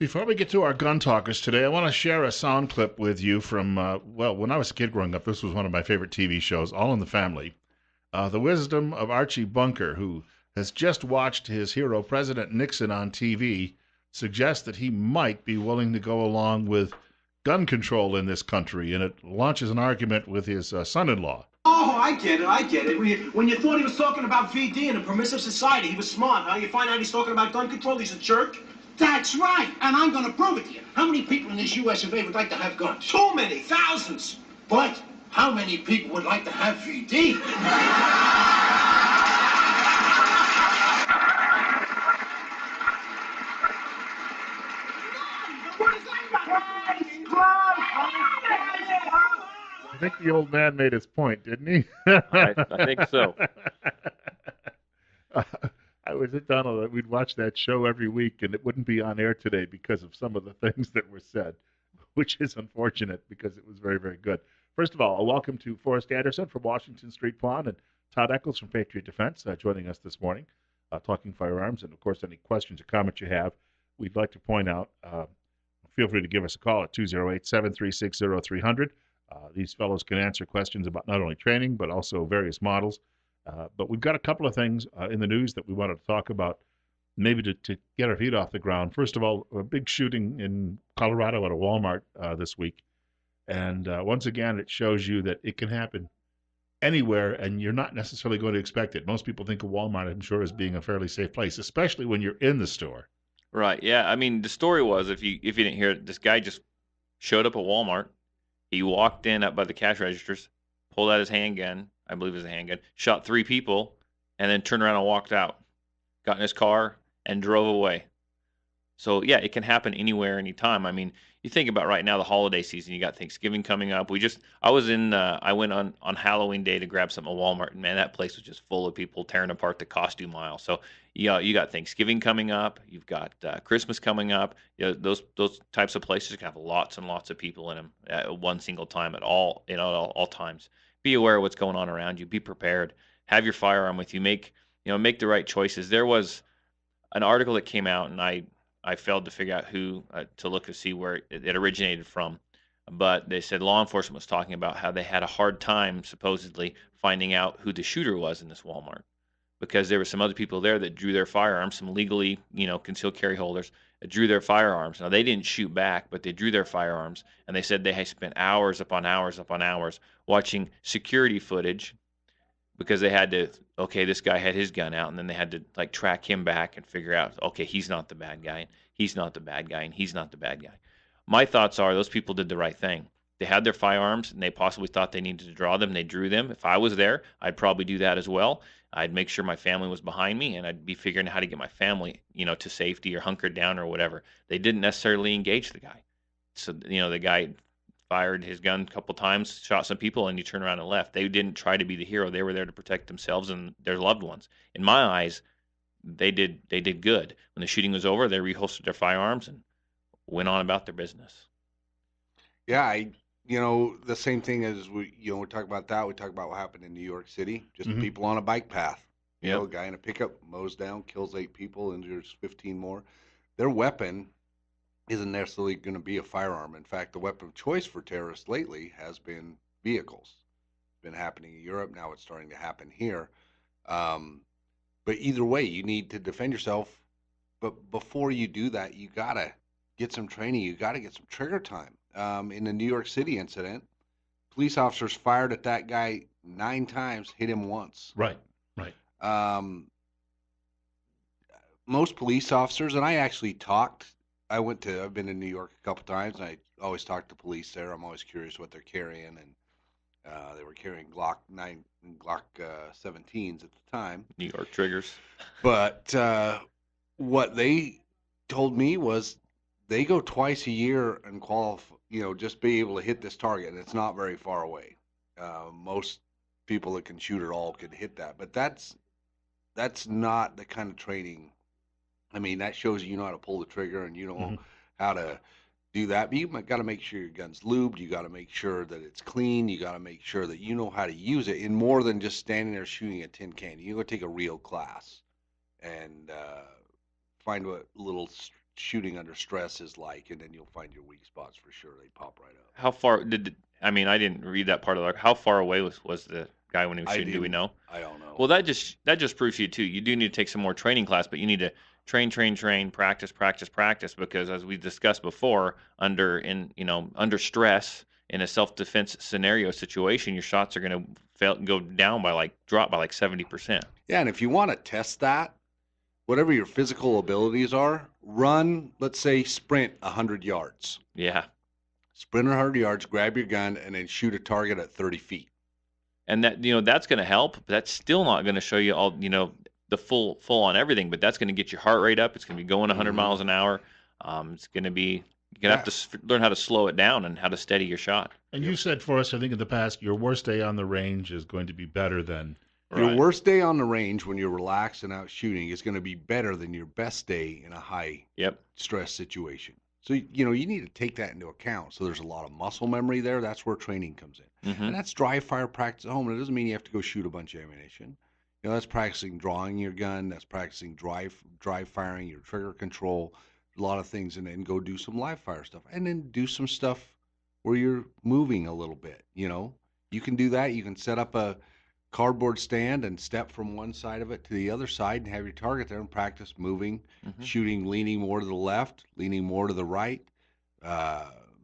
Before we get to our gun talkers today, I want to share a sound clip with you from, when I was a kid growing up, this was one of my favorite TV shows, All in the Family. The wisdom of Archie Bunker, who has just watched his hero, President Nixon, on TV, suggests that he might be willing to go along with gun control in this country, and it launches an argument with his son in law. Oh, I get it, I get it. When you thought he was talking about VD and a permissive society, he was smart, huh? You find out he's talking about gun control, he's a jerk? That's right, and I'm gonna prove it to you. How many people in this US of A would like to have guns? Too many, thousands. But how many people would like to have VD? I think the old man made his point, didn't he? I think so. I was at Donald. We'd watch that show every week, and it wouldn't be on air today because of some of the things that were said, which is unfortunate because it was very, very good. First of all, a welcome to Forrest Anderson from Washington Street Pawn and Todd Eccles from Patriot Defense joining us this morning, talking firearms. And, of course, any questions or comments you have, we'd like to point out, feel free to give us a call at 208-736-0300. These fellows can answer questions about not only training, but also various models. But we've got a couple of things in the news that we wanted to talk about, maybe to get our feet off the ground. First of all, a big shooting in Colorado at a Walmart this week. And once again, it shows you that it can happen anywhere, and you're not necessarily going to expect it. Most people think of Walmart, I'm sure, as being a fairly safe place, especially when you're in the store. Right. Yeah. I mean, the story was, if you didn't hear it, this guy just showed up at Walmart. He walked in up by the cash registers, pulled out his handgun, I believe it was a handgun, shot 3 people, and then turned around and walked out, got in his car, and drove away. So, yeah, it can happen anywhere, anytime. I mean, you think about right now, the holiday season, you got Thanksgiving coming up. I went on Halloween day to grab something at Walmart, and man, that place was just full of people tearing apart the costume aisle. So, yeah, you got Thanksgiving coming up, you've got Christmas coming up. Those types of places can have lots and lots of people in them at one single time at all times. Be aware of what's going on around you. Be prepared. Have your firearm with you. Make the right choices. There was an article that came out, and I failed to figure out who to look to see where it originated from. But they said law enforcement was talking about how they had a hard time, supposedly, finding out who the shooter was in this Walmart, because there were some other people there that drew their firearms, some legally, concealed carry holders, that drew their firearms. Now, they didn't shoot back, but they drew their firearms, and they said they had spent hours upon hours upon hours watching security footage, because they had to, okay, this guy had his gun out, and then they had to like track him back and figure out, okay, he's not the bad guy, and he's not the bad guy, and he's not the bad guy. My thoughts are those people did the right thing. They had their firearms, and they possibly thought they needed to draw them. They drew them. If I was there, I'd probably do that as well. I'd make sure my family was behind me, and I'd be figuring out how to get my family, to safety or hunkered down or whatever. They didn't necessarily engage the guy. So, the guy fired his gun a couple times, shot some people, and he turned around and left. They didn't try to be the hero. They were there to protect themselves and their loved ones. In my eyes, they did good. When the shooting was over, they reholstered their firearms and went on about their business. Yeah, the same thing as we talk about that. We talk about what happened in New York City. Just people on a bike path. A guy in a pickup mows down, kills 8 people, injures 15 more. Their weapon isn't necessarily going to be a firearm. In fact, the weapon of choice for terrorists lately has been vehicles. It's been happening in Europe. Now it's starting to happen here. But either way, you need to defend yourself. But before you do that, you got to get some training. You got to get some trigger time. In the New York City incident, police officers fired at that guy 9 times, hit him once. Right. Most police officers, and I've been in New York a couple times, and I always talk to police there. I'm always curious what they're carrying, and they were carrying Glock 9 and Glock 17s at the time. New York triggers. But what they told me was they go twice a year and qualify, just be able to hit this target, and it's not very far away. Most people that can shoot at all could hit that, but that's not the kind of training. I mean, that shows you know how to pull the trigger and you know how to do that. But you got to make sure your gun's lubed. You got to make sure that it's clean. You got to make sure that you know how to use it in more than just standing there shooting a tin can. You go take a real class and find what little shooting under stress is like, and then you'll find your weak spots for sure. They pop right up. How far I mean, I didn't read that part of the. How far away was the guy when he was shooting? Do we know? I don't know. Well, that just proves you too. You do need to take some more training class, but you need to train, practice, because as we discussed before, under stress in a self-defense scenario situation, your shots are going to drop by like 70%. Yeah, and if you want to test that, whatever your physical abilities are, run, let's say, sprint 100 yards. Yeah. Sprint 100 yards, grab your gun, and then shoot a target at 30 feet. And that, that's going to help, but that's still not going to show you all, the full on everything, but that's going to get your heart rate up. It's going to be going 100 miles an hour. It's going to be, you're going to have to learn how to slow it down and how to steady your shot. And you said for us, I think in the past, your worst day on the range is going to be better than. Your worst day on the range when you're relaxed and out shooting is going to be better than your best day in a high stress situation. So, you need to take that into account. So there's a lot of muscle memory there. That's where training comes in. Mm-hmm. And that's dry fire practice at home. And it doesn't mean you have to go shoot a bunch of ammunition. That's practicing drawing your gun. That's practicing dry firing, your trigger control, a lot of things. And then go do some live fire stuff. And then do some stuff where you're moving a little bit. You can do that. You can set up a cardboard stand and step from one side of it to the other side and have your target there and practice moving, shooting, leaning more to the left, leaning more to the right,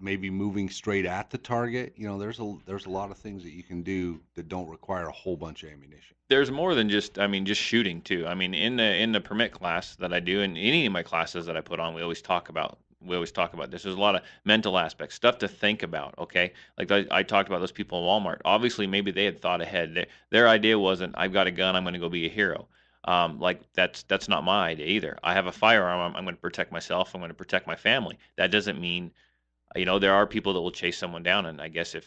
maybe moving straight at the target. There's a lot of things that you can do that don't require a whole bunch of ammunition. There's more than just shooting too. In the permit class that I do, and any of my classes that I put on, we always talk about this. There's a lot of mental aspects, stuff to think about. Okay, like I talked about those people in Walmart. Obviously, maybe they had thought ahead. Their idea wasn't, I've got a gun, I'm going to go be a hero. That's not my idea either. I have a firearm. I'm going to protect myself. I'm going to protect my family. That doesn't mean, there are people that will chase someone down, and I guess if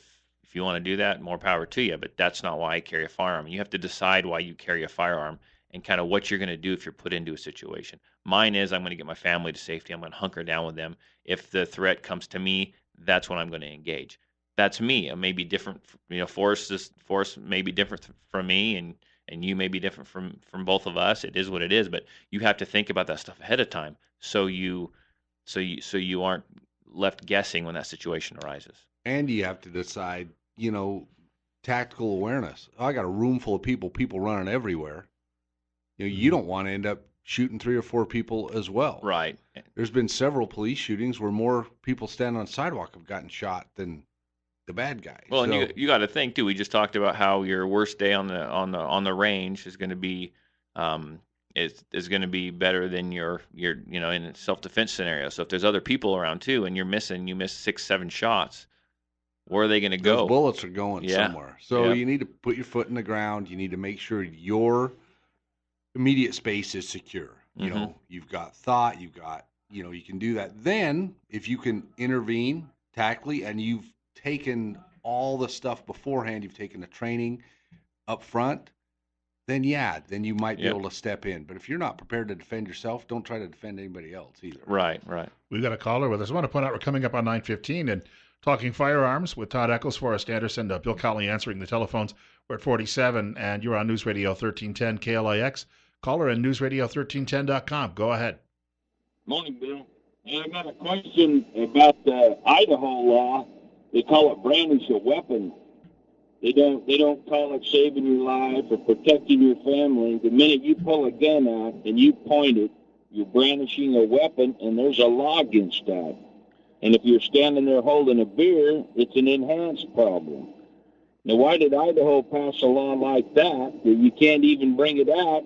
you want to do that, more power to you. But that's not why I carry a firearm. You have to decide why you carry a firearm and kind of what you're going to do if you're put into a situation. Mine is, I'm going to get my family to safety. I'm going to hunker down with them. If the threat comes to me, that's when I'm going to engage. That's me. It may be different. Forrest may be different from me, and you may be different from both of us. It is what it is. But you have to think about that stuff ahead of time, so you aren't left guessing when that situation arises. And you have to decide, tactical awareness. I got a room full of people running everywhere. You don't want to end up shooting 3 or 4 people as well. Right. There's been several police shootings where more people standing on the sidewalk have gotten shot than the bad guys. Well, and you got to think too. We just talked about how your worst day on the range is going to be is going to be better than your in a self-defense scenario. So if there's other people around too, and you miss 6-7 shots, where are they going to go? Those bullets are going somewhere. So you need to put your foot in the ground. You need to make sure your immediate space is secure. You've got thought, you've got, you can do that. Then if you can intervene tactically and you've taken all the stuff beforehand, you've taken the training up front, then you might be able to step in. But if you're not prepared to defend yourself, don't try to defend anybody else either. Right. We've got a caller with us. I want to point out we're coming up on 9:15 and talking firearms with Todd Eccles, Forrest Anderson, Bill Colley answering the telephones. We're at 47, and you're on News Radio 1310 KLIX. Caller and newsradio1310.com. Go ahead. Morning, Bill. I got a question about the Idaho law. They call it brandish a weapon. They don't call it saving your life or protecting your family. The minute you pull a gun out and you point it, you're brandishing a weapon, and there's a law against that. And if you're standing there holding a beer, it's an enhanced problem. Now, why did Idaho pass a law like that you can't even bring it out?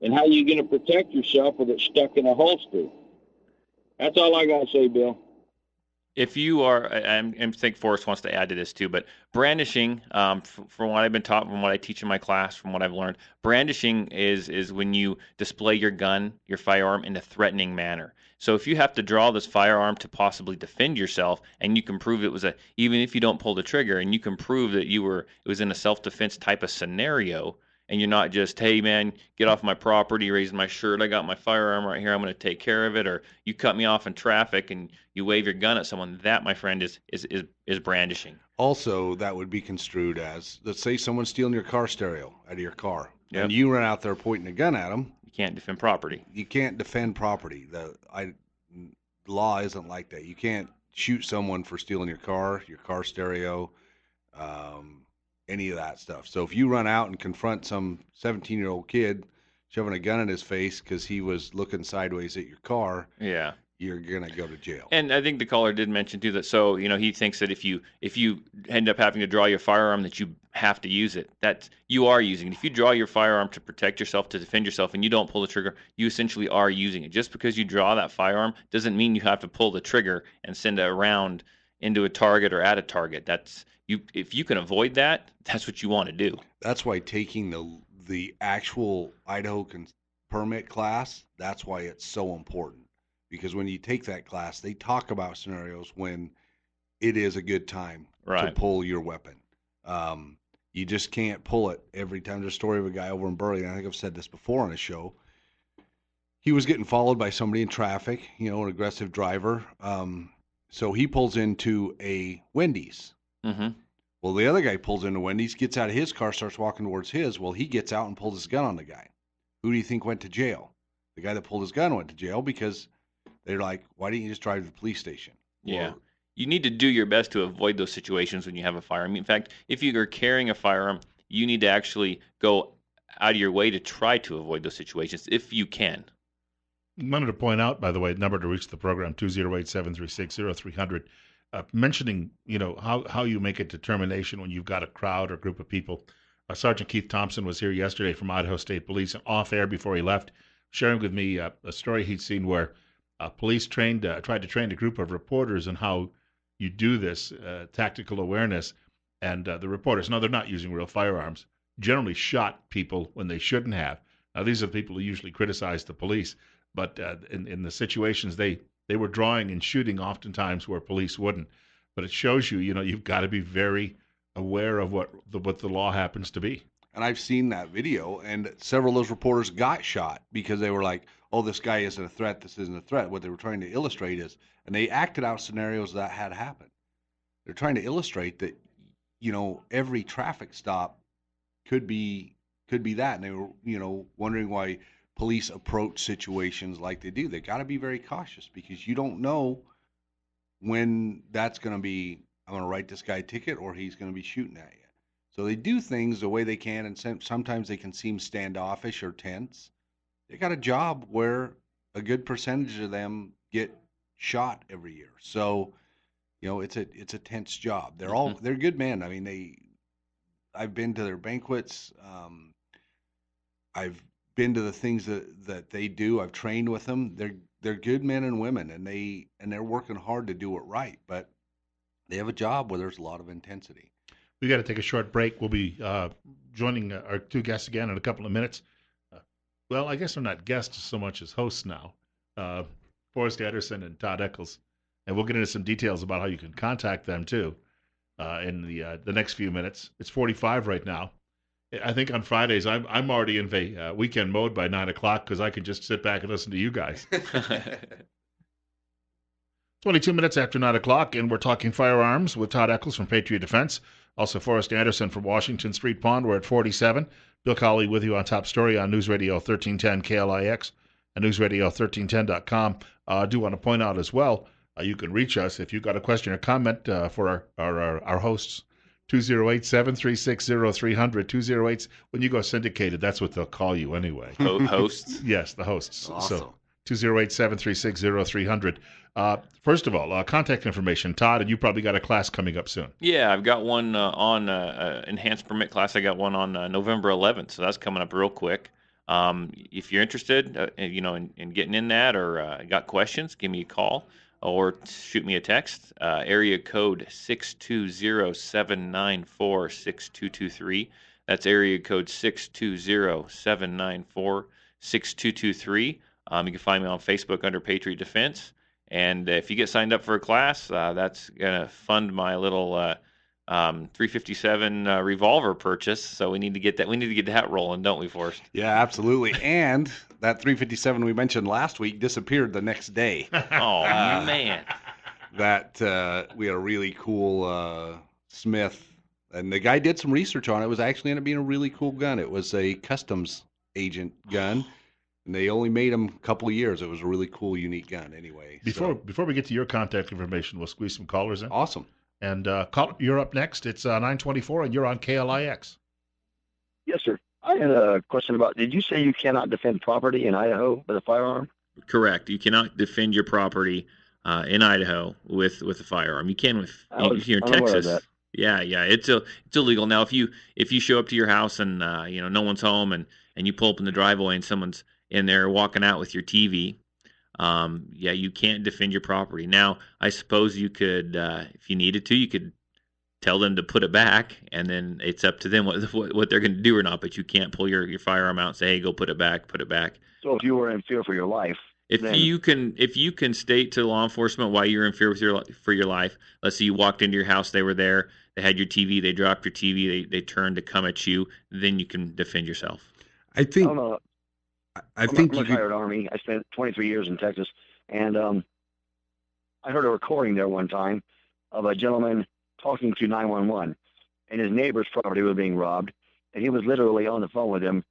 And how are you going to protect yourself with it stuck in a holster? That's all I got to say, Bill. If you are, I think Forrest wants to add to this too, but brandishing, from what I've been taught, from what I teach in my class, from what I've learned, brandishing is when you display your gun, your firearm, in a threatening manner. So if you have to draw this firearm to possibly defend yourself, and you can prove it was even if you don't pull the trigger, and you can prove that it was in a self-defense type of scenario, and you're not just, hey man, get off my property, raising my shirt, I got my firearm right here, I'm going to take care of it, or you cut me off in traffic and you wave your gun at someone, that, my friend, is brandishing. Also, that would be construed as, let's say someone's stealing your car stereo out of your car, Yep. and you run out there pointing a gun at them. You can't defend property. You can't defend property. The law isn't like that. You can't shoot someone for stealing your car stereo, any of that stuff. So if you run out and confront some 17-year-old kid shoving a gun in his face because he was looking sideways at your car, Yeah. you're gonna go to jail. And I think the caller did mention too that, so he thinks that if you end up having to draw your firearm, that you have to use it. That you are using it. If you draw your firearm to protect yourself, to defend yourself, and you don't pull the trigger, you essentially are using it. Just because you draw that firearm doesn't mean you have to pull the trigger and send a round into a target or at a target. That's you. If you can avoid that, that's what you want to do. That's why taking the actual Idaho permit class, that's why it's so important. Because when you take that class, they talk about scenarios when it is a good time to pull your weapon. You just can't pull it every time. There's a story of a guy over in Burley, and I think I've said this before on a show. He was getting followed by somebody in traffic, an aggressive driver. So he pulls into a Wendy's. Mm-hmm. Well, the other guy pulls into Wendy's, gets out of his car, starts walking towards his. Well, he gets out and pulls his gun on the guy. Who do you think went to jail? The guy that pulled his gun went to jail because they're like, why didn't you just drive to the police station? Yeah. You need to do your best to avoid those situations when you have a firearm. In fact, if you are carrying a firearm, you need to actually go out of your way to try to avoid those situations if you can. I wanted to point out, by the way, the number to reach the program, 208-736-0300, mentioning, how you make a determination when you've got a crowd or group of people. Sergeant Keith Thompson was here yesterday from Idaho State Police, and off air before he left, sharing with me a story he'd seen where police tried to train a group of reporters on how you do this tactical awareness, and the reporters, no, they're not using real firearms, generally shot people when they shouldn't have. Now, these are the people who usually criticize the police, but in the situations they were drawing and shooting oftentimes where police wouldn't. But it shows you, you've got to be very aware of what the law happens to be. And I've seen that video, and several of those reporters got shot because they were like, oh, this guy isn't a threat, this isn't a threat. What they were trying to illustrate is, and they acted out scenarios that had happened. They're trying to illustrate that, every traffic stop could be that. And they were, wondering why police approach situations like they do. They got to be very cautious because you don't know when that's going to be, I'm going to write this guy a ticket or he's going to be shooting at you. So they do things the way they can, and sometimes they can seem standoffish or tense. They got a job where a good percentage of them get shot every year. So, it's a tense job. They're good men. I mean, I've been to their banquets. I've been to the things that they do. I've trained with them. They're good men and women, and they're working hard to do it right. But they have a job where there's a lot of intensity. We got to take a short break. We'll be joining our two guests again in a couple of minutes. Well, I guess they're not guests so much as hosts now, Forrest Anderson and Todd Eccles. And we'll get into some details about how you can contact them, too, in the next few minutes. It's 45 right now. I think on Fridays, I'm already in the weekend mode by 9 o'clock because I can just sit back and listen to you guys. 22 minutes after 9 o'clock, and we're talking firearms with Todd Eccles from Patriot Defense. Also, Forrest Anderson from Washington Street Pond. We're at 47. Bill Colley with you on Top Story on News Radio 1310 KLIX and newsradio1310.com. I do want to point out as well, you can reach us if you've got a question or comment for our hosts. 208-736-0300. 208. When you go syndicated, that's what they'll call you anyway. Hosts? Yes, the hosts. Awesome. So 208-736-0300. First of all, contact information, Todd, and you probably got a class coming up soon. Yeah, I've got one on enhanced permit class. I got one on November 11th, so that's coming up real quick. If you're interested, in getting in that or got questions, give me a call or shoot me a text. Area code 620-794-6223. That's area code 620-794-6223. You can find me on Facebook under Patriot Defense. And if you get signed up for a class, that's going to fund my little 357 revolver purchase. So we need to get that rolling, don't we, Forrest? Yeah, absolutely. And that 357 we mentioned last week disappeared the next day. Oh, man. That we had a really cool Smith, and the guy did some research on it. It was actually ended up being a really cool gun. It was a customs agent gun. And they only made them a couple of years. It was a really cool, unique gun anyway. Before we get to your contact information, we'll squeeze some callers in. Awesome. And you're up next. It's 924, and you're on KLIX. Yes, sir. I had a question about, did you say you cannot defend property in Idaho with a firearm? Correct. You cannot defend your property in Idaho with a firearm. You can if you're in Texas. Yeah, it's illegal now. If you show up to your house and no one's home and you pull up in the driveway and someone's in there walking out with your TV, you can't defend your property. Now, I suppose you could, if you needed to, you could tell them to put it back, and then it's up to them what they're going to do or not. But you can't pull your firearm out and say, "Hey, go put it back." So if you were in fear for your life, if you can state to law enforcement why you're in fear for your life, let's say you walked into your house, they were there, they had your TV, they dropped your TV, they turned to come at you, then you can defend yourself. I think I'm a retired Army. I spent 23 years in Texas, and I heard a recording there one time of a gentleman talking to 911, and his neighbor's property was being robbed, and he was literally on the phone with him,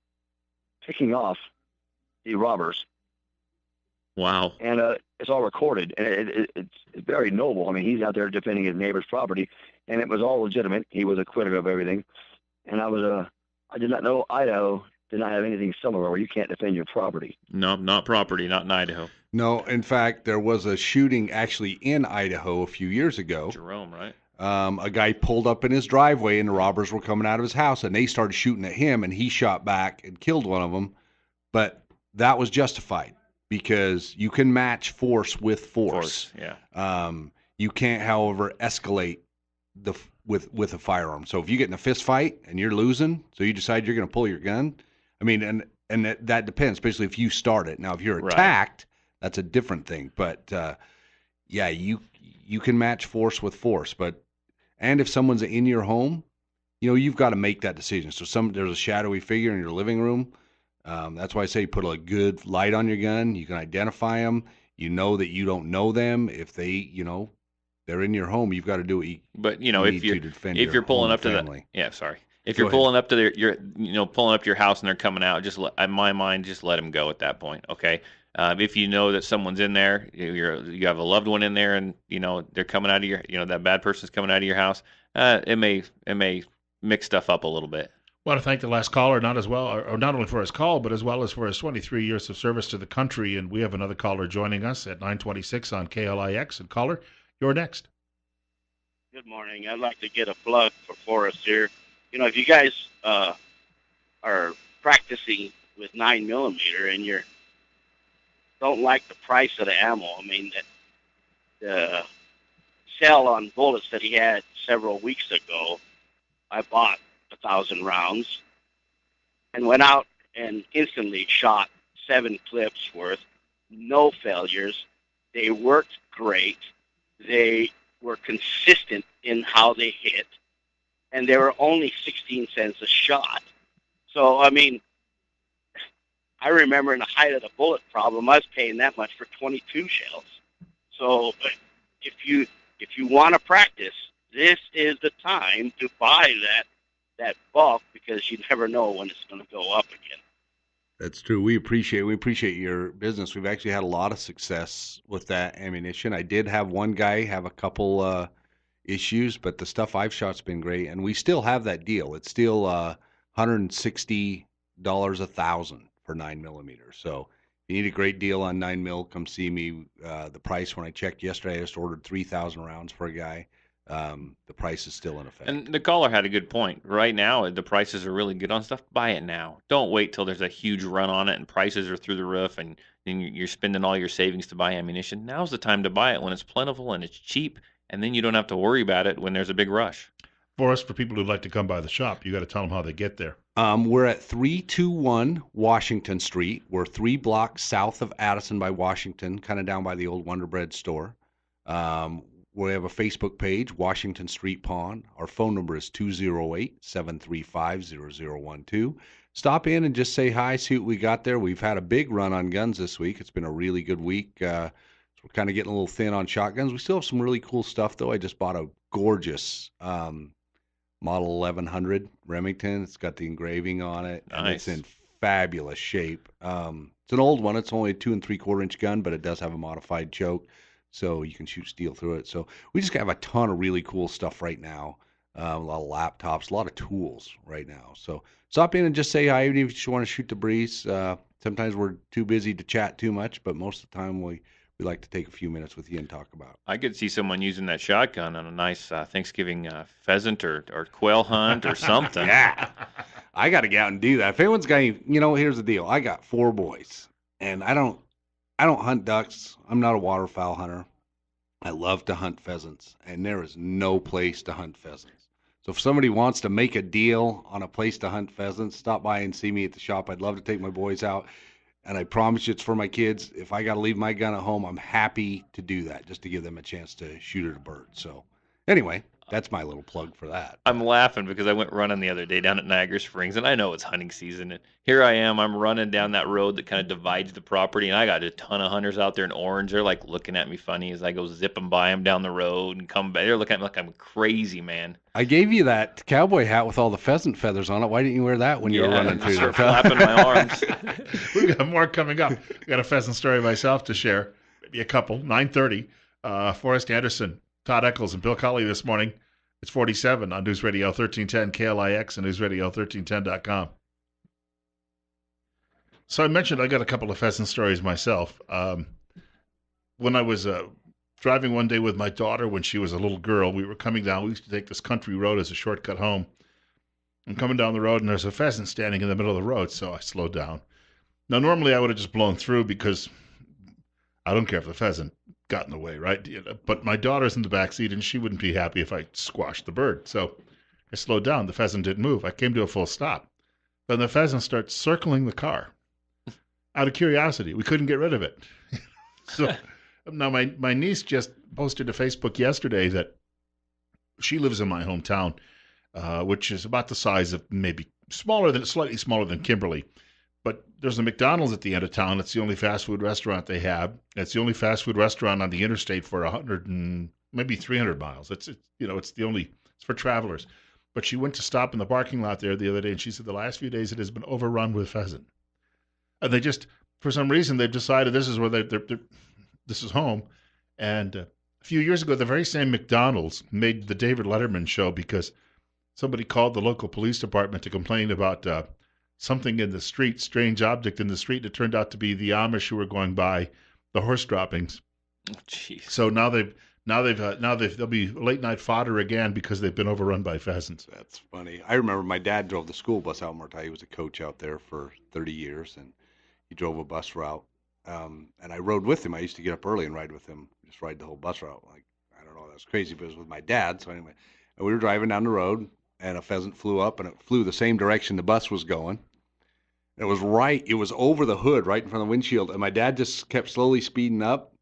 picking off the robbers. Wow. And it's all recorded, and it's very noble. I mean, he's out there defending his neighbor's property, and it was all legitimate. He was acquitted of everything, and I did not know Idaho did not have anything similar where you can't defend your property. No, not property, not in Idaho. No, in fact, there was a shooting actually in Idaho a few years ago. Jerome, right? A guy pulled up in his driveway, and the robbers were coming out of his house, and they started shooting at him, and he shot back and killed one of them. But that was justified because you can match force with force. Yeah. You can't, however, escalate with a firearm. So if you get in a fist fight and you're losing, so you decide you're going to pull your gun. I mean, and that depends, especially if you start it. Now, if you're attacked, that's a different thing. But you can match force with force. And if someone's in your home, you've got to make that decision. So there's a shadowy figure in your living room. That's why I say put a good light on your gun. You can identify them. You know that you don't know them. If they, they're in your home, you've got to do it. But if you're pulling up to the if you're pulling up to pulling up to your house and they're coming out, in my mind, just let them go at that point. Okay. If you know that someone's in there, you have a loved one in there, and they're coming out of your, that bad person's coming out of your house, it may mix stuff up a little bit. I want to thank the last caller, not only for his call, but as well as for his 23 years of service to the country. And we have another caller joining us at 926 on KLIX. And caller, you're next. Good morning. I'd like to get a plug for Forrest here. If you guys are practicing with 9mm and you don't like the price of the ammo, I mean, the sale on bullets that he had several weeks ago, I bought 1,000 rounds and went out and instantly shot 7 clips worth, no failures. They worked great. They were consistent in how they hit, and they were only 16 cents a shot. So, I mean, I remember in the height of the bullet problem, I was paying that much for 22 shells. So if you want to practice, this is the time to buy that bulk, because you never know when it's going to go up again. That's true. We appreciate your business. We've actually had a lot of success with that ammunition. I did have one guy have a couple issues, but the stuff I've shot's been great, and we still have that deal. It's still $160 1,000 for 9mm. So if you need a great deal on 9mm, come see me. The price when I checked yesterday, I just ordered 3,000 rounds for a guy. The price is still in effect. And the caller had a good point. Right now, the prices are really good on stuff. Buy it now. Don't wait till there's a huge run on it and prices are through the roof and you're spending all your savings to buy ammunition. Now's the time to buy it when it's plentiful and it's cheap, and then you don't have to worry about it when there's a big rush. Forrest, for people who'd like to come by the shop, you got to tell them how they get there. We're at 321 Washington Street. We're 3 blocks south of Addison by Washington, kind of down by the old Wonder Bread store. We have a Facebook page, Washington Street Pawn. Our phone number is 208-735-0012. Stop in and just say hi, see what we got there. We've had a big run on guns this week. It's been a really good week. So we're kind of getting a little thin on shotguns. We still have some really cool stuff, though. I just bought a gorgeous Model 1100 Remington. It's got the engraving on it. Nice. And it's in fabulous shape. It's an old one. It's only a 2 3/4 inch gun, but it does have a modified choke, so you can shoot steel through it. So we just have a ton of really cool stuff right now. A lot of laptops, a lot of tools right now. So stop in and just say hi, even if you just want to shoot the breeze. Sometimes we're too busy to chat too much, but most of the time we like to take a few minutes with you and talk about. I could see someone using that shotgun on a nice Thanksgiving pheasant or quail hunt or something. Yeah, I got to get out and do that. If anyone's got any, here's the deal. I got 4 boys, and I don't hunt ducks. I'm not a waterfowl hunter. I love to hunt pheasants, and there is no place to hunt pheasants. So if somebody wants to make a deal on a place to hunt pheasants, stop by and see me at the shop. I'd love to take my boys out, and I promise you it's for my kids. If I got to leave my gun at home, I'm happy to do that just to give them a chance to shoot at a bird. So anyway, that's my little plug for that. I'm laughing because I went running the other day down at Niagara Springs, and I know it's hunting season. And here I am, I'm running down that road that kind of divides the property, and I got a ton of hunters out there in orange. They're like looking at me funny as I go zipping by them down the road and come back. They're looking at me like I'm crazy, man. I gave you that cowboy hat with all the pheasant feathers on it. Why didn't you wear that when you were running through there? Flapping my arms. We've got more coming up. Got a pheasant story myself to share, maybe a couple. 9:30. Forrest Anderson, Todd Eccles, and Bill Colley this morning. It's 47 on News Radio 1310 KLIX and newsradio1310.com. So I mentioned I got a couple of pheasant stories myself. When I was driving one day with my daughter when she was a little girl, we were coming down. We used to take this country road as a shortcut home. I'm coming down the road, and there's a pheasant standing in the middle of the road, so I slowed down. Now, normally I would have just blown through because I don't care if the pheasant got in the way, right? But my daughter's in the back seat, and she wouldn't be happy if I squashed the bird. So I slowed down. The pheasant didn't move. I came to a full stop. Then the pheasant starts circling the car. Out of curiosity, we couldn't get rid of it. So now my niece just posted to Facebook yesterday that she lives in my hometown, which is about the size of maybe slightly smaller than Kimberly. But there's a McDonald's at the end of town. It's the only fast food restaurant they have. It's the only fast food restaurant on the interstate for 100 and maybe 300 miles. It's for travelers. But she went to stop in the parking lot there the other day, and she said the last few days it has been overrun with pheasant. And they just, for some reason, they've decided this is where this is home. And a few years ago, the very same McDonald's made the David Letterman show because somebody called the local police department to complain about something in the street, strange object in the street. And it turned out to be the Amish who were going by, the horse droppings. Oh, jeez. So now they'll be late night fodder again because they've been overrun by pheasants. That's funny. I remember my dad drove the school bus out in Martai. He was a coach out there for 30 years, and he drove a bus route. And I rode with him. I used to get up early and ride with him, just ride the whole bus route. Like, I don't know, that's crazy, but it was with my dad. So anyway, and we were driving down the road, and a pheasant flew up, and it flew the same direction the bus was going. It was over the hood, right in front of the windshield, and my dad just kept slowly speeding up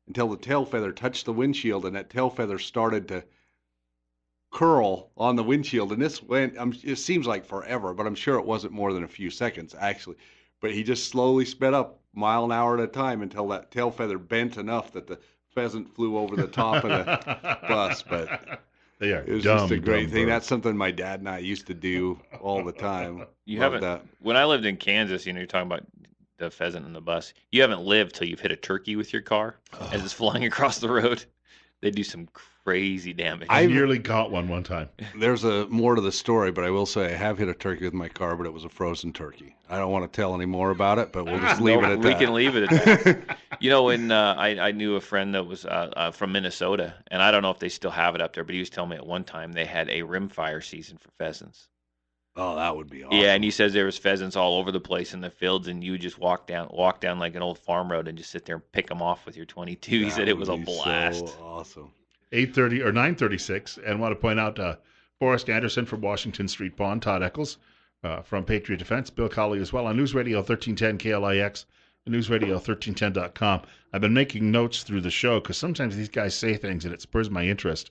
until the tail feather touched the windshield, and that tail feather started to curl on the windshield. And this went, it seems like forever, but I'm sure it wasn't more than a few seconds, actually. But he just slowly sped up mile an hour at a time until that tail feather bent enough that the pheasant flew over the top of the bus. But they are it was dumb, just a great thing. birds. That's something my dad and I used to do all the time. You Loved haven't. that. When I lived in Kansas, you're talking about the pheasant in the bus. You haven't lived till you've hit a turkey with your car as it's flying across the road. They do some crazy damage. I nearly caught one time. There's more to the story, but I will say I have hit a turkey with my car, but it was a frozen turkey. I don't want to tell any more about it, but we'll just leave it at that. We can leave it at that. When I knew a friend that was from Minnesota, and I don't know if they still have it up there, but he was telling me at one time they had a rimfire season for pheasants. Oh, that would be awesome. Yeah, and he says there was pheasants all over the place in the fields, and you would just walk down like an old farm road and just sit there and pick them off with your 22. He said it was a blast. So awesome. 8:30 or 9:36, and want to point out Forrest Anderson from Washington Street Pond, Todd Eccles from Patriot Defense, Bill Colley as well on News Radio 1310 KLIX and newsradio1310.com. I've been making notes through the show because sometimes these guys say things and it spurs my interest,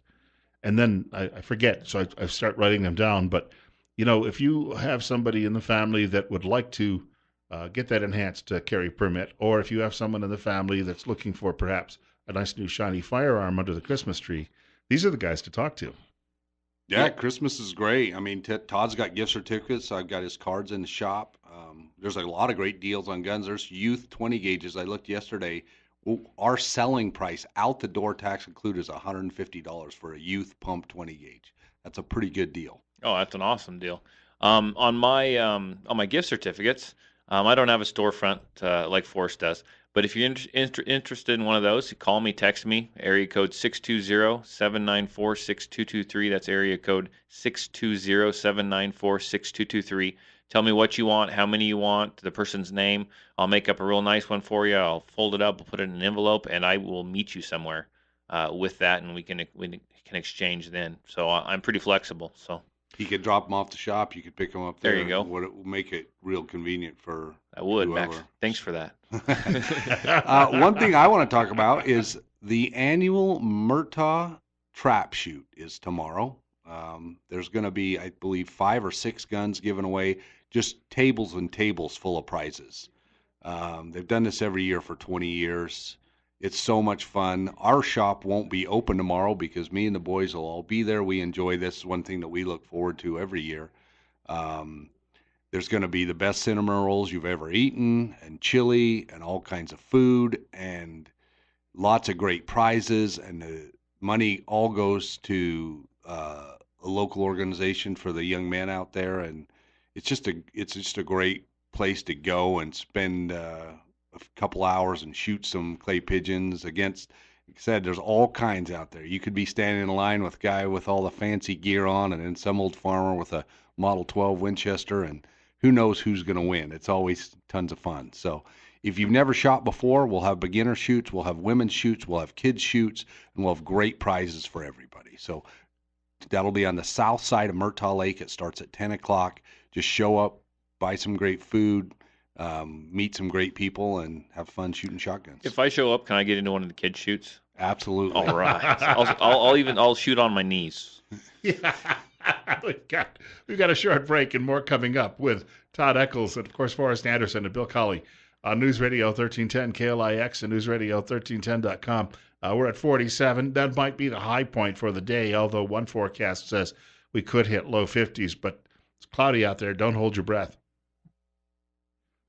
and then I forget, so I start writing them down. But if you have somebody in the family that would like to get that enhanced carry permit, or if you have someone in the family that's looking for perhaps a nice new shiny firearm under the Christmas tree, these are the guys to talk to. Yeah, Christmas is great. I mean, Todd's got gift certificates. I've got his cards in the shop. There's a lot of great deals on guns. There's youth 20 gauges. I looked yesterday. Our selling price out the door, tax included, is $150 for a youth pump 20 gauge. That's a pretty good deal. Oh, that's an awesome deal. On my gift certificates, I don't have a storefront like Forrest does. But if you're interested in one of those, call me, text me, area code 620-794-6223. That's area code 620-794-6223. Tell me what you want, how many you want, the person's name. I'll make up a real nice one for you. I'll fold it up, I'll put it in an envelope, and I will meet you somewhere with that, and we can exchange then. So I'm pretty flexible. So you could drop them off the shop. You could pick them up there. There you go. It will make it real convenient for I would, whoever. Max. Thanks for that. One thing I want to talk about is the annual Murtaugh Trap Shoot is tomorrow. There's going to be, I believe, 5 or 6 guns given away, just tables and tables full of prizes. They've done this every year for 20 years. It's so much fun. Our shop won't be open tomorrow because me and the boys will all be there. We enjoy this. One thing that we look forward to every year. There's going to be the best cinnamon rolls you've ever eaten, and chili, and all kinds of food, and lots of great prizes. And the money all goes to a local organization for the young men out there. And it's just a great place to go and spend a couple hours and shoot some clay pigeons against. Like I said, there's all kinds out there. You could be standing in line with a guy with all the fancy gear on, and then some old farmer with a Model 12 Winchester, and who knows who's going to win. It's always tons of fun. So if you've never shot before, we'll have beginner shoots, we'll have women's shoots, we'll have kids shoots, and we'll have great prizes for everybody. So that'll be on the south side of Murtaugh Lake. It starts at 10 o'clock. Just show up, buy some great food, meet some great people, and have fun shooting shotguns. If I show up, can I get into one of the kids' shoots? Absolutely. All right. I'll shoot on my knees. Yeah. We've got a short break and more coming up with Todd Eccles and, of course, Forrest Anderson and Bill Colley on News Radio 1310 KLIX and newsradio1310.com. We're at 47. That might be the high point for the day, although one forecast says we could hit low 50s, but it's cloudy out there. Don't hold your breath.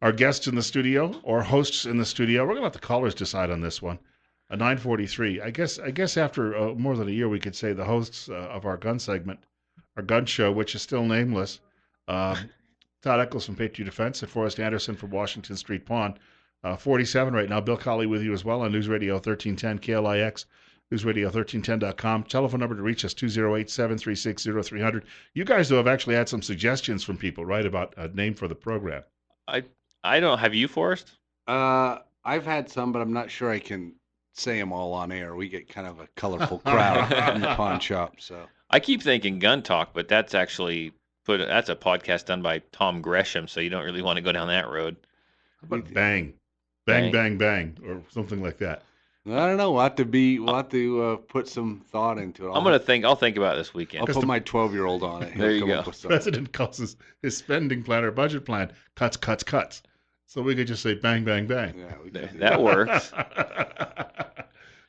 Our guests in the studio, or hosts in the studio, we're going to let the callers decide on this one. 9:43. I guess after more than a year, we could say the hosts of our gun segment, our gun show, which is still nameless, Todd Eccles from Patriot Defense and Forrest Anderson from Washington Street Pawn. 47 right now. Bill Colley with you as well on News Radio 1310 KLIX, newsradio1310.com. Telephone number to reach us, 208-736-0300. You guys, though, have actually had some suggestions from people, right, about a name for the program. I don't. Have you, Forrest? I've had some, but I'm not sure I can say them all on air. We get kind of a colorful crowd in the pawn shop. So I keep thinking Gun Talk, but that's actually that's a podcast done by Tom Gresham, so you don't really want to go down that road. How about Bang, Bang, Bang, Bang, or something like that? I don't know. We'll have to put some thought into it. I'll think about it this weekend. I'll put my 12-year-old on it. There you go. The president calls his spending plan or budget plan cuts. So we could just say bang, bang, bang. Yeah, that works.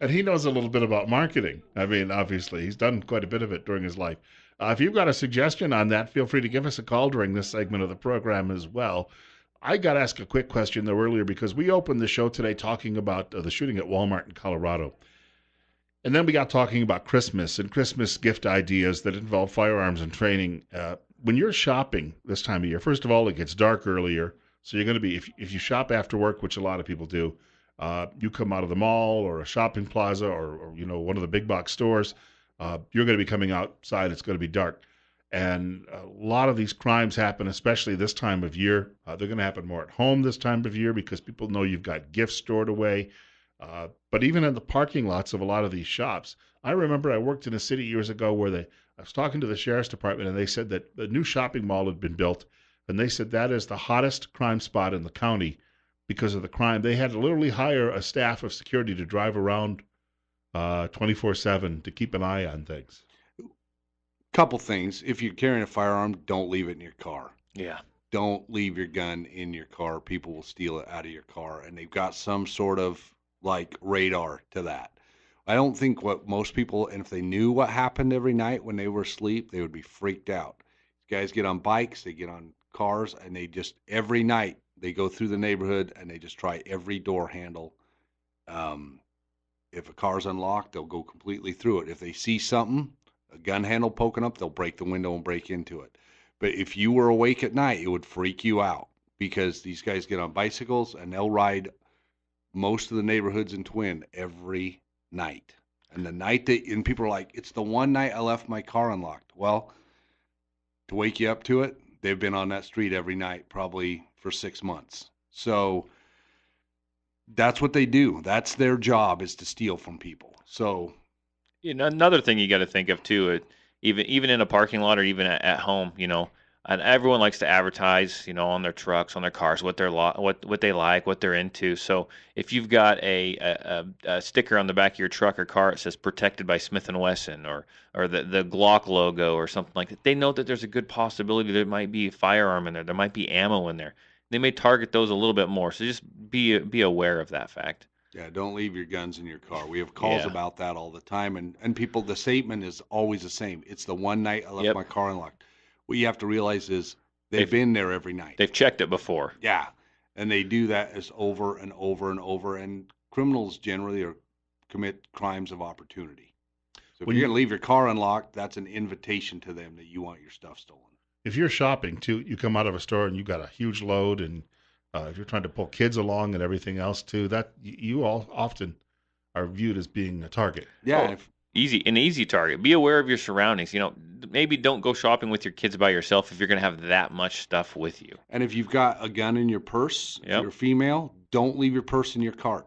And he knows a little bit about marketing. I mean, obviously, he's done quite a bit of it during his life. If you've got a suggestion on that, feel free to give us a call during this segment of the program as well. I got to ask a quick question, though, earlier, because we opened the show today talking about the shooting at Walmart in Colorado. And then we got talking about Christmas and Christmas gift ideas that involve firearms and training. When you're shopping this time of year, first of all, it gets dark earlier. So you're going to be, if you shop after work, which a lot of people do, you come out of the mall or a shopping plaza or one of the big box stores, you're going to be coming outside. It's going to be dark. And a lot of these crimes happen, especially this time of year. They're going to happen more at home this time of year because people know you've got gifts stored away. But even in the parking lots of a lot of these shops, I remember I worked in a city years ago where I was talking to the sheriff's department, and they said that the new shopping mall had been built, and they said that is the hottest crime spot in the county because of the crime. They had to literally hire a staff of security to drive around 24/7 to keep an eye on things. Couple things. If you're carrying a firearm, don't leave it in your car. Yeah. Don't leave your gun in your car. People will steal it out of your car, and they've got some sort of like radar to that. I don't think what most people, and if they knew what happened every night when they were asleep, they would be freaked out. Guys get on bikes, they get on cars, and they just every night they go through the neighborhood and they just try every door handle. If a car's unlocked, they'll go completely through it. If they see something, a gun handle poking up, they'll break the window and break into it. But if you were awake at night, it would freak you out because these guys get on bicycles and they'll ride most of the neighborhoods in Twin every night. And the night and people are like, it's the one night I left my car unlocked. Well, to wake you up to it, they've been on that street every night, probably for 6 months. So that's what they do. That's their job, is to steal from people. So, another thing you got to think of too, even in a parking lot or even at home, and everyone likes to advertise, on their trucks, on their cars, what they like, what they're into. So if you've got a sticker on the back of your truck or car that says "Protected by Smith & Wesson" or the Glock logo or something like that, they know that there's a good possibility there might be a firearm in there. There might be ammo in there. They may target those a little bit more. So just be aware of that fact. Yeah, don't leave your guns in your car. We have calls about that all the time, and people, the statement is always the same. It's the one night I left my car unlocked. What you have to realize is they've been there every night. They've checked it before. Yeah, and they do that as over and over and over, and criminals generally commit crimes of opportunity. So if you're going to leave your car unlocked, that's an invitation to them that you want your stuff stolen. If you're shopping too, you come out of a store and you got a huge load, and if you're trying to pull kids along and everything else too, that you all often are viewed as being a target. Yeah. An easy target. Be aware of your surroundings. Maybe don't go shopping with your kids by yourself if you're going to have that much stuff with you. And if you've got a gun in your purse, if you're female, don't leave your purse in your cart.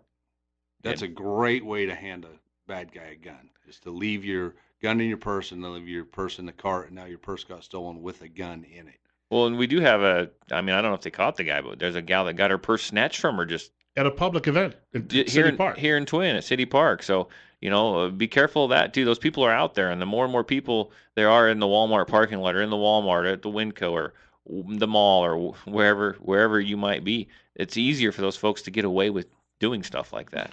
That's a great way to hand a bad guy a gun, is to leave your gun in your purse and then leave your purse in the cart, and now your purse got stolen with a gun in it. Well, and we do have I don't know if they caught the guy, but there's a gal that got her purse snatched from her just at a public event City Park. Here in Twin at City Park. So, be careful of that too. Those people are out there, and the more and more people there are in the Walmart parking lot or in the Walmart at the Winco or the mall or wherever you might be, it's easier for those folks to get away with doing stuff like that.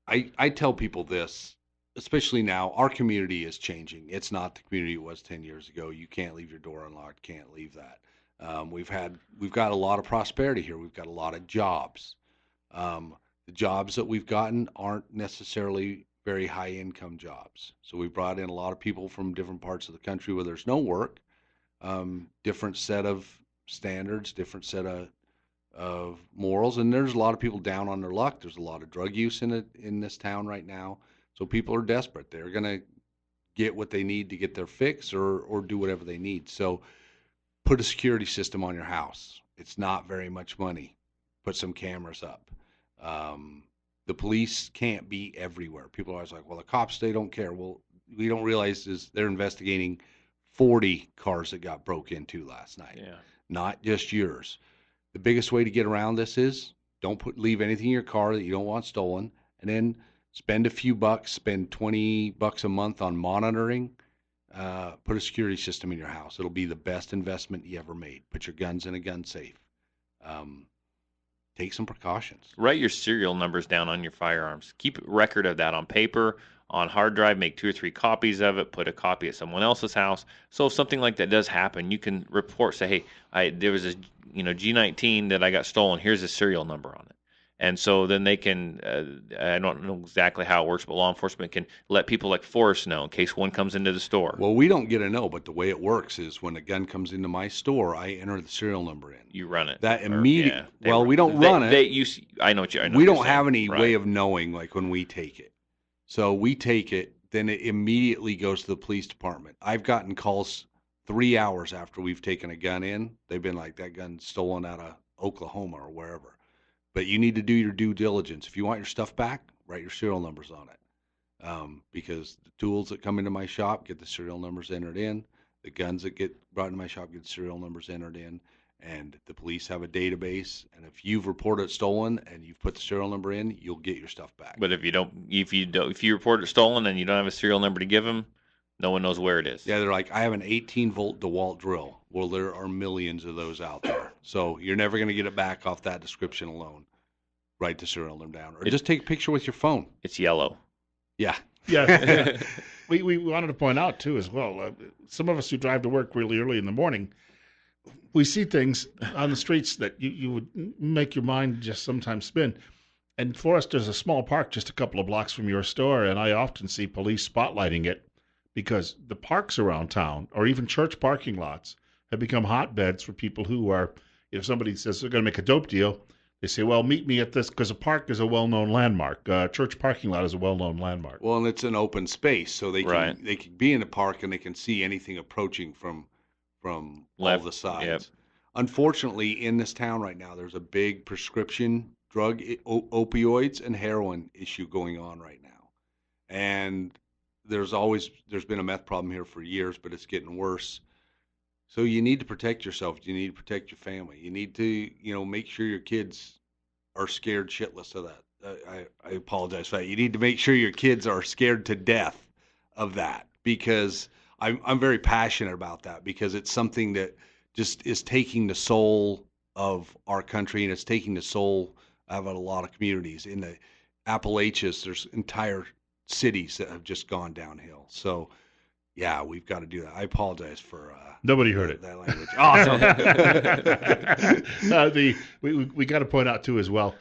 I tell people this, especially now, our community is changing. It's not the community it was 10 years ago. You can't leave your door unlocked. Can't leave that. We've got a lot of prosperity here. We've got a lot of jobs. The jobs that we've gotten aren't necessarily very high income jobs. So we brought in a lot of people from different parts of the country where there's no work, different set of standards, different set of morals. And there's a lot of people down on their luck. There's a lot of drug use in this town right now. So people are desperate. They're going to get what they need to get their fix or do whatever they need. So put a security system on your house. It's not very much money. Put some cameras up. The police can't be everywhere. People are always like, well, the cops, they don't care. Well, we don't realize is they're investigating 40 cars that got broke into last night. Yeah. Not just yours. The biggest way to get around this is don't leave anything in your car that you don't want stolen, and then spend a few bucks, spend $20 a month on monitoring. Put a security system in your house. It'll be the best investment you ever made. Put your guns in a gun safe. Take some precautions. Write your serial numbers down on your firearms. Keep a record of that on paper, on hard drive. Make 2 or 3 copies of it. Put a copy at someone else's house. So if something like that does happen, you can report. Say, hey, there was this G19 that I got stolen. Here's the serial number on it. And so then they can, I don't know exactly how it works, but law enforcement can let people like Forrest know in case one comes into the store. Well, we don't get to know, but the way it works is when a gun comes into my store, I enter the serial number in. You run it. That immediate. Well, we don't run it. I know what you. I know we don't have any way of knowing, like when we take it. So we take it, then it immediately goes to the police department. I've gotten calls 3 hours after we've taken a gun in. They've been like, that gun's stolen out of Oklahoma or wherever. But you need to do your due diligence. If you want your stuff back, write your serial numbers on it. Because the tools that come into my shop get the serial numbers entered in. The guns that get brought into my shop get the serial numbers entered in. And the police have a database. And if you've reported it stolen and you've put the serial number in, you'll get your stuff back. But if you report it stolen and you don't have a serial number to give them, no one knows where it is. Yeah, they're like, I have an 18-volt DeWalt drill. Well, there are millions of those out there. So you're never going to get it back off that description alone. Write the serial number down. Or just take a picture with your phone. It's yellow. Yeah. Yeah. we wanted to point out, too, as well, some of us who drive to work really early in the morning, we see things on the streets that you would make your mind just sometimes spin. And Forest, there's a small park just a couple of blocks from your store, and I often see police spotlighting it because the parks around town, or even church parking lots, have become hotbeds for people who are, if somebody says they're going to make a dope deal, they say, well, meet me at this, because a park is a well-known landmark. Church parking lot is a well-known landmark. Well, and it's an open space, so they can Right. they can be in the park and they can see anything approaching from all Left, the sides. yep. Unfortunately, in this town right now, there's a big prescription drug, opioids and heroin issue going on right now, and there's been a meth problem here for years, but it's getting worse. So you need to protect yourself. You need to protect your family. You need to, make sure your kids are scared shitless of that. I apologize for that. You need to make sure your kids are scared to death of that, because I'm very passionate about that, because it's something that just is taking the soul of our country, and it's taking the soul of a lot of communities. In the Appalachians, there's entire cities that have just gone downhill. So yeah, we've got to do that. I apologize for nobody heard it. That language. Awesome. We got to point out too as well.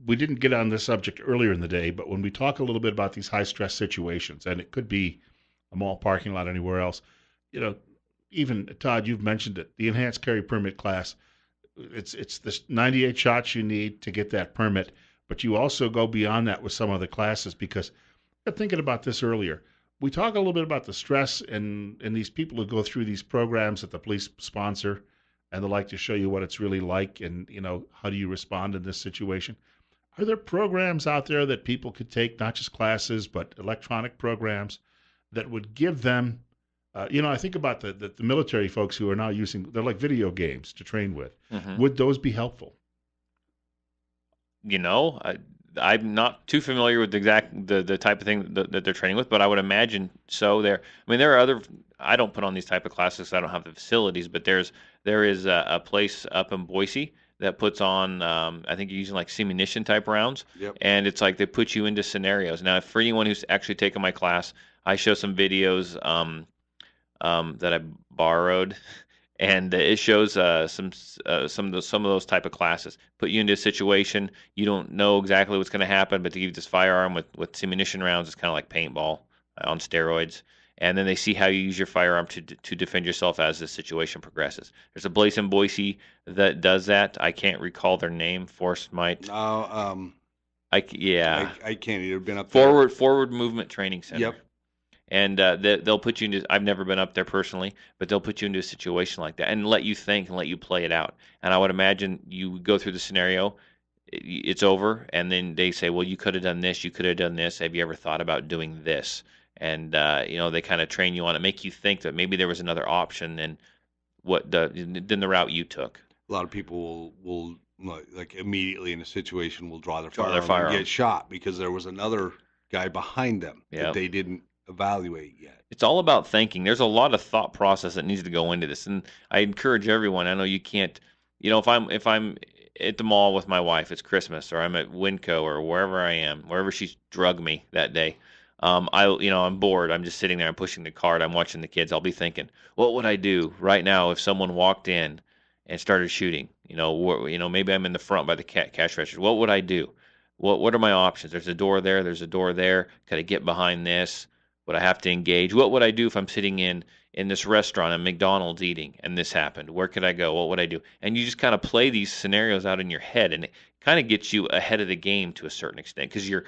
We didn't get on this subject earlier in the day, but when we talk a little bit about these high stress situations, and it could be a mall parking lot anywhere else, even Todd, you've mentioned it. The enhanced carry permit class. It's the 98 shots you need to get that permit, but you also go beyond that with some of the classes, because I'm thinking about this earlier. We talk a little bit about the stress and these people who go through these programs that the police sponsor, and they like to show you what it's really like, and how do you respond in this situation. Are there programs out there that people could take, not just classes, but electronic programs that would give them, I think about the military folks who are now they're like video games to train with. Mhm. Would those be helpful? I'm not too familiar with the type of thing that they're training with, but I would imagine so. There are other. I don't put on these type of classes 'cause I don't have the facilities, but there is a place up in Boise that puts on. I think you're using like simunition type rounds, Yep. and it's like they put you into scenarios. Now, for anyone who's actually taken my class, I show some videos that I borrowed. And it shows some of those type of classes. Put you into a situation you don't know exactly what's going to happen, but to give you this firearm with simunition rounds, it's kind of like paintball on steroids. And then they see how you use your firearm to defend yourself as the situation progresses. There's a place in Boise that does that. I can't recall their name. Forrest might. No, I can't either. Been up there. Forward Movement Training Center. Yep. And they'll put you into. I've never been up there personally, but they'll put you into a situation like that and let you think and let you play it out. And I would imagine you go through the scenario, it's over, and then they say, "Well, you could have done this. You could have done this. Have you ever thought about doing this?" And they kind of train you on it, make you think that maybe there was another option than the route you took. A lot of people will like immediately in a situation will draw their Draw their firearm and firearm. get shot because there was another guy behind them Yep. that they didn't evaluate yet. It's all about thinking. There's a lot of thought process that needs to go into this, and I encourage everyone. I know you can't, if I'm at the mall with my wife, it's Christmas, or I'm at Winco or wherever I am, wherever she's drugged me that day. I'm bored. I'm just sitting there. I'm pushing the cart. I'm watching the kids. I'll be thinking, what would I do right now if someone walked in and started shooting? Maybe I'm in the front by the cash register. What would I do? What are my options? There's a door there. There's a door there. Could I get behind this? Would I have to engage? What would I do if I'm sitting in this restaurant at McDonald's eating and this happened? Where could I go? What would I do? And you just kind of play these scenarios out in your head, and it kind of gets you ahead of the game to a certain extent because you're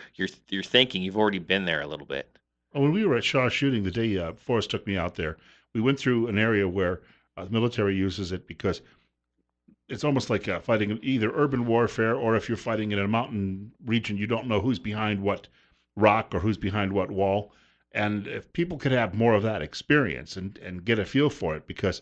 thinking you've already been there a little bit. When we were at Shaw Shooting the day Forrest took me out there, we went through an area where the military uses it because it's almost like fighting either urban warfare, or if you're fighting in a mountain region, you don't know who's behind what rock or who's behind what wall. And if people could have more of that experience and get a feel for it, because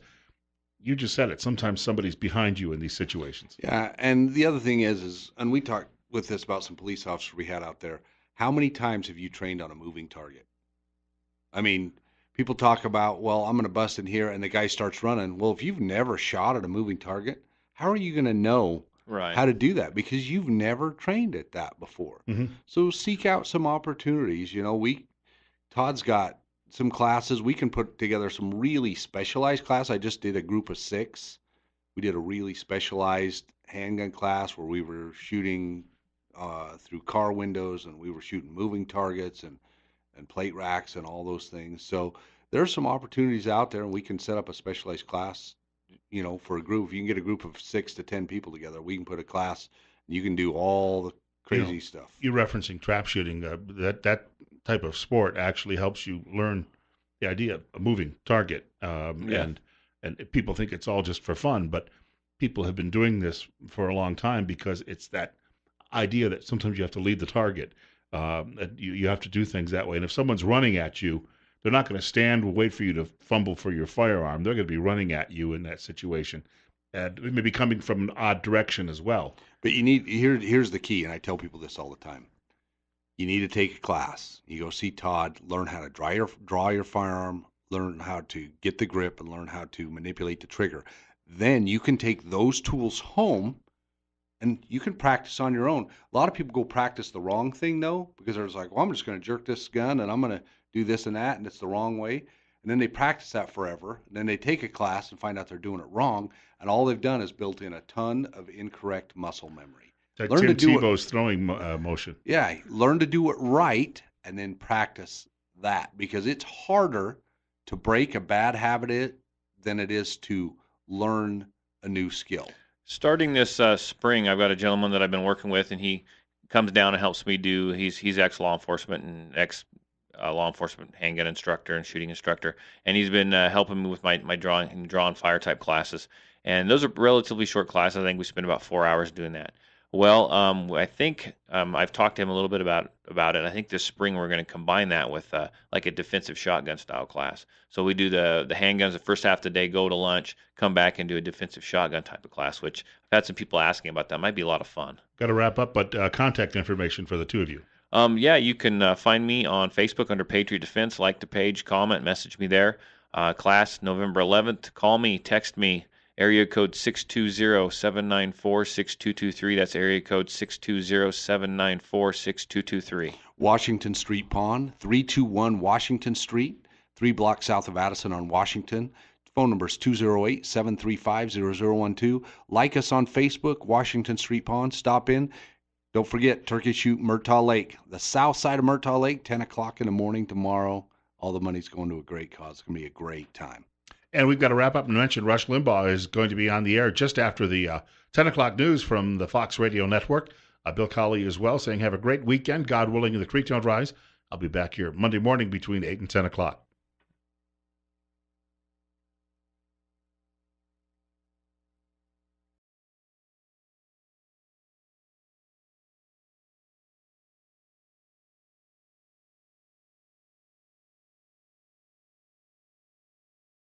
you just said it, sometimes somebody's behind you in these situations. Yeah, and the other thing is, and we talked with this about some police officers we had out there, how many times have you trained on a moving target? I mean, people talk about, well, I'm going to bust in here, and the guy starts running. Well, if you've never shot at a moving target, how are you going to know how to do that? Because you've never trained at that before. Mm-hmm. So seek out some opportunities. Todd's got some classes. We can put together some really specialized class. I just did a group of 6 We did a really specialized handgun class where we were shooting through car windows, and we were shooting moving targets and plate racks and all those things. So there's some opportunities out there, and we can set up a specialized class, for a group. If you can get a group of 6 to 10 people together, we can put a class, and you can do all the crazy stuff. You're referencing trap shooting. That type of sport actually helps you learn the idea of a moving target. And people think it's all just for fun, but people have been doing this for a long time because it's that idea that sometimes you have to lead the target. That you have to do things that way. And if someone's running at you, they're not going to stand and wait for you to fumble for your firearm. They're going to be running at you in that situation. And it may be coming from an odd direction as well. But here's the key, and I tell people this all the time. You need to take a class. You go see Todd, learn how to draw your firearm, learn how to get the grip, and learn how to manipulate the trigger. Then you can take those tools home, and you can practice on your own. A lot of people go practice the wrong thing, though, because they're just like, well, I'm just going to jerk this gun, and I'm going to do this and that, and it's the wrong way. And then they practice that forever. And then they take a class and find out they're doing it wrong, and all they've done is built in a ton of incorrect muscle memory. Like Tim Tebow's throwing motion. Yeah, learn to do it right, and then practice that, because it's harder to break a bad habit than it is to learn a new skill. Starting this spring, I've got a gentleman that I've been working with, and he comes down and helps me do. He's ex-law enforcement and ex-law enforcement handgun instructor and shooting instructor, and he's been helping me with my draw and fire type classes. And those are relatively short classes. I think we spend about 4 hours doing that. Well, I think I've talked to him a little bit about it. I think this spring we're going to combine that with like a defensive shotgun style class. So we do the handguns the first half of the day, go to lunch, come back and do a defensive shotgun type of class, which I've had some people asking about. That might be a lot of fun. Got to wrap up, but contact information for the two of you. Yeah, you can find me on Facebook under Patriot Defense. Like the page, comment, message me there. Class November 11th. Call me, text me. Area code 620-794-6223. That's area code 620-794-6223. Washington Street Pawn, 321 Washington Street, 3 blocks south of Addison on Washington. Phone number is 208-735-0012. Like us on Facebook, Washington Street Pawn. Stop in. Don't forget, turkey shoot Murtaugh Lake. The south side of Murtaugh Lake, 10 o'clock in the morning tomorrow. All the money's going to a great cause. It's going to be a great time. And we've got to wrap up and mention Rush Limbaugh is going to be on the air just after the 10 o'clock news from the Fox Radio Network. Bill Colley as well, saying have a great weekend. God willing, the creek don't rise. I'll be back here Monday morning between 8 and 10 o'clock.